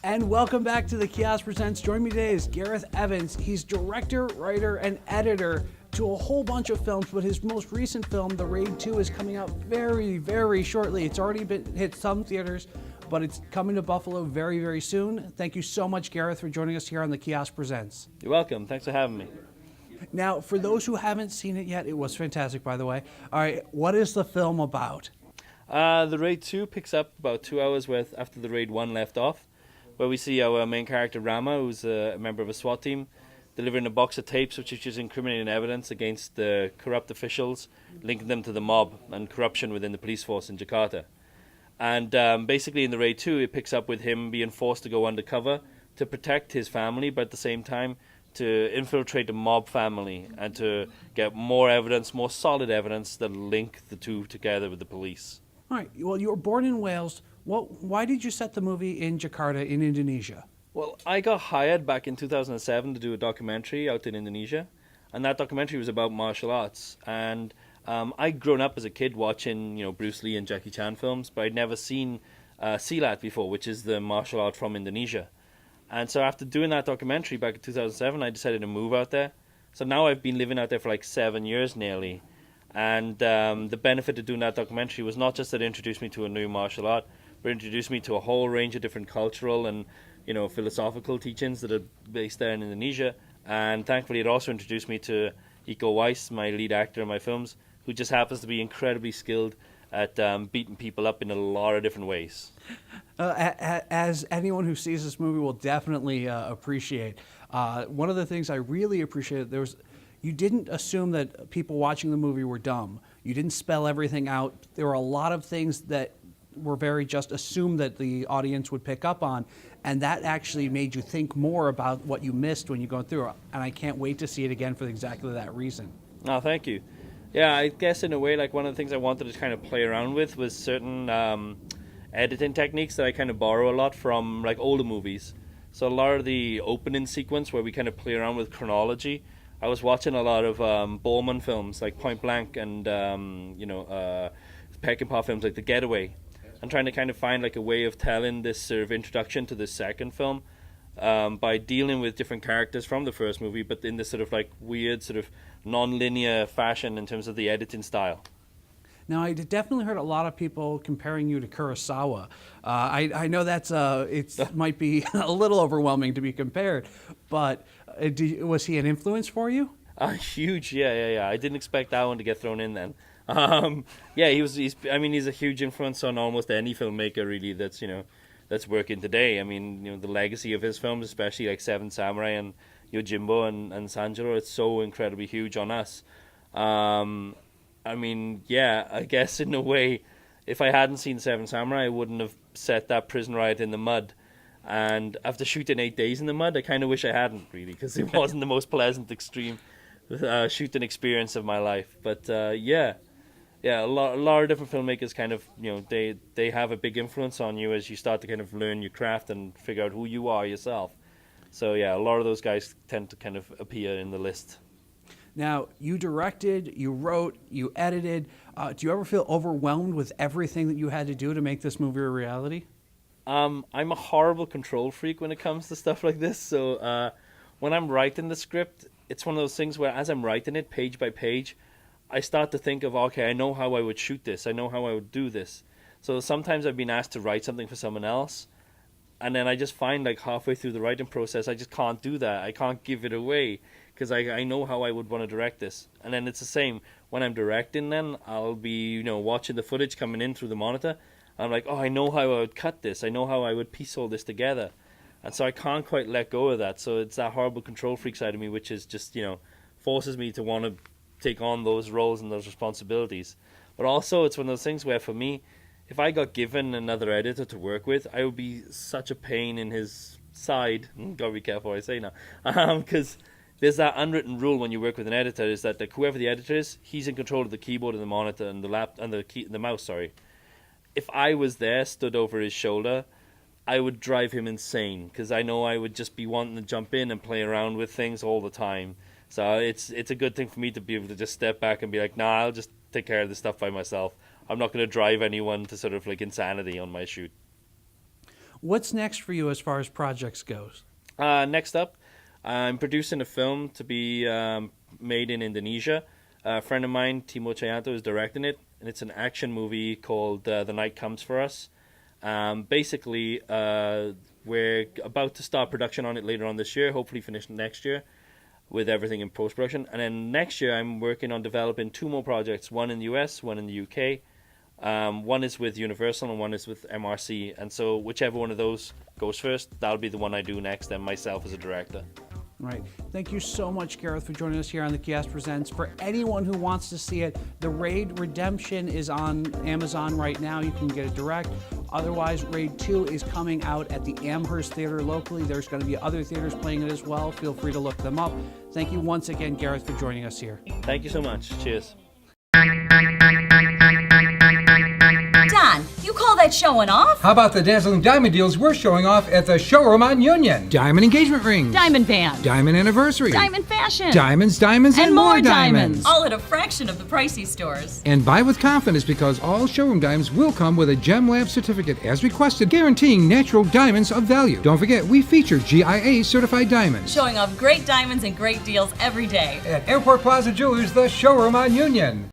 And welcome back to the Kiosk Presents. Join me today is Gareth Evans. He's director, writer, and editor to a whole bunch of films, but his most recent film, The Raid 2, is coming out very, very shortly. It's already hit some theaters, but it's coming to Buffalo very, very soon. Thank you so much, Gareth, for joining us here on the Kiosk Presents. You're welcome. Thanks for having me. Now, for those who haven't seen it yet, it was fantastic, by the way. All right, what is the film about? The Raid 2 picks up about 2 hours worth after the Raid 1 left off, where we see our main character Rama, who's a member of a SWAT team, delivering a box of tapes which is just incriminating evidence against the corrupt officials, linking them to the mob and corruption within the police force in Jakarta. And basically in the Raid 2, it picks up with him being forced to go undercover to protect his family, but at the same time to infiltrate the mob family and to get more evidence, more solid evidence that link the two together with the police. All right, well, you were born in Wales. Why did you set the movie in Jakarta in Indonesia? Well, I got hired back in 2007 to do a documentary out in Indonesia, and that documentary was about martial arts. And I'd grown up as a kid watching, Bruce Lee and Jackie Chan films, but I'd never seen Silat before, which is the martial art from Indonesia. And so after doing that documentary back in 2007, I decided to move out there. So now I've been living out there for like 7 years nearly. And the benefit of doing that documentary was not just that it introduced me to a new martial art, but it introduced me to a whole range of different cultural and philosophical teachings that are based there in Indonesia. And thankfully it also introduced me to Iko Uwais, my lead actor in my films, who just happens to be incredibly skilled at beating people up in a lot of different ways. As anyone who sees this movie will definitely appreciate, one of the things I really appreciated, you didn't assume that people watching the movie were dumb. You didn't spell everything out. There were a lot of things that were very just assumed that the audience would pick up on, and that actually made you think more about what you missed when you go through it. And I can't wait to see it again for exactly that reason. Oh, thank you. Yeah, I guess in a way, like one of the things I wanted to kind of play around with was certain editing techniques that I kind of borrow a lot from like older movies. So a lot of the opening sequence where we kind of play around with chronology, I was watching a lot of Borman films like Point Blank and Peckinpah films like The Getaway, and trying to kind of find like a way of telling this sort of introduction to the second film by dealing with different characters from the first movie, but in this sort of like weird sort of non-linear fashion in terms of the editing style. Now, I definitely heard a lot of people comparing you to Kurosawa. I know it might be a little overwhelming to be compared, but was he an influence for you? Huge, yeah. I didn't expect that one to get thrown in then. He's a huge influence on almost any filmmaker really that's working today. I mean, the legacy of his films, especially like Seven Samurai and Yojimbo and Sanjuro, it's so incredibly huge on us. I guess in a way, if I hadn't seen Seven Samurai, I wouldn't have set that prison riot in the mud. And after shooting 8 days in the mud, I kind of wish I hadn't, really, because it wasn't the most pleasant, extreme shooting experience of my life. But a lot of different filmmakers kind of, they have a big influence on you as you start to kind of learn your craft and figure out who you are yourself. So yeah, a lot of those guys tend to kind of appear in the list. Now, you directed, you wrote, you edited. Do you ever feel overwhelmed with everything that you had to do to make this movie a reality? I'm a horrible control freak when it comes to stuff like this. So when I'm writing the script, it's one of those things where as I'm writing it page by page, I start to think of, okay, I know how I would shoot this. I know how I would do this. So sometimes I've been asked to write something for someone else, and then I just find like halfway through the writing process, I just can't do that. I can't give it away because I know how I would want to direct this. And then it's the same when I'm directing. Then I'll be watching the footage coming in through the monitor. I'm like, oh, I know how I would cut this. I know how I would piece all this together. And so I can't quite let go of that. So it's that horrible control freak side of me, which is just, forces me to want to take on those roles and those responsibilities. But also it's one of those things where for me, if I got given another editor to work with, I would be such a pain in his side. Gotta be careful what I say now. Because there's that unwritten rule when you work with an editor is that whoever the editor is, he's in control of the keyboard and the monitor and the mouse, sorry. If I was there, stood over his shoulder, I would drive him insane because I know I would just be wanting to jump in and play around with things all the time. So it's a good thing for me to be able to just step back and be like, nah, I'll just take care of this stuff by myself. I'm not going to drive anyone to sort of like insanity on my shoot. What's next for you as far as projects goes? Next up, I'm producing a film to be made in Indonesia. A friend of mine, Timo Chayanto, is directing it, and it's an action movie called The Night Comes For Us. Basically, we're about to start production on it later on this year, hopefully finish next year with everything in post-production. And then next year, I'm working on developing 2 more projects, one in the US, one in the UK. One is with Universal and one is with MRC. And so whichever one of those goes first, that'll be the one I do next, and myself as a director. Right. Thank you so much, Gareth, for joining us here on The Kiosk Presents. For anyone who wants to see it, The Raid Redemption is on Amazon right now. You can get it direct. Otherwise, Raid 2 is coming out at the Amherst Theater locally. There's going to be other theaters playing it as well. Feel free to look them up. Thank you once again, Gareth, for joining us here. Thank you so much. Cheers. Don, you call that showing off? How about the dazzling diamond deals we're showing off at the Showroom on Union? Diamond engagement rings. Diamond band. Diamond anniversary. Diamond fashion. Diamonds, diamonds, and more diamonds. All at a fraction of the pricey stores. And buy with confidence because all Showroom diamonds will come with a Gem Lab certificate as requested, guaranteeing natural diamonds of value. Don't forget, we feature GIA certified diamonds. Showing off great diamonds and great deals every day. At Airport Plaza Jewelers, the Showroom on Union.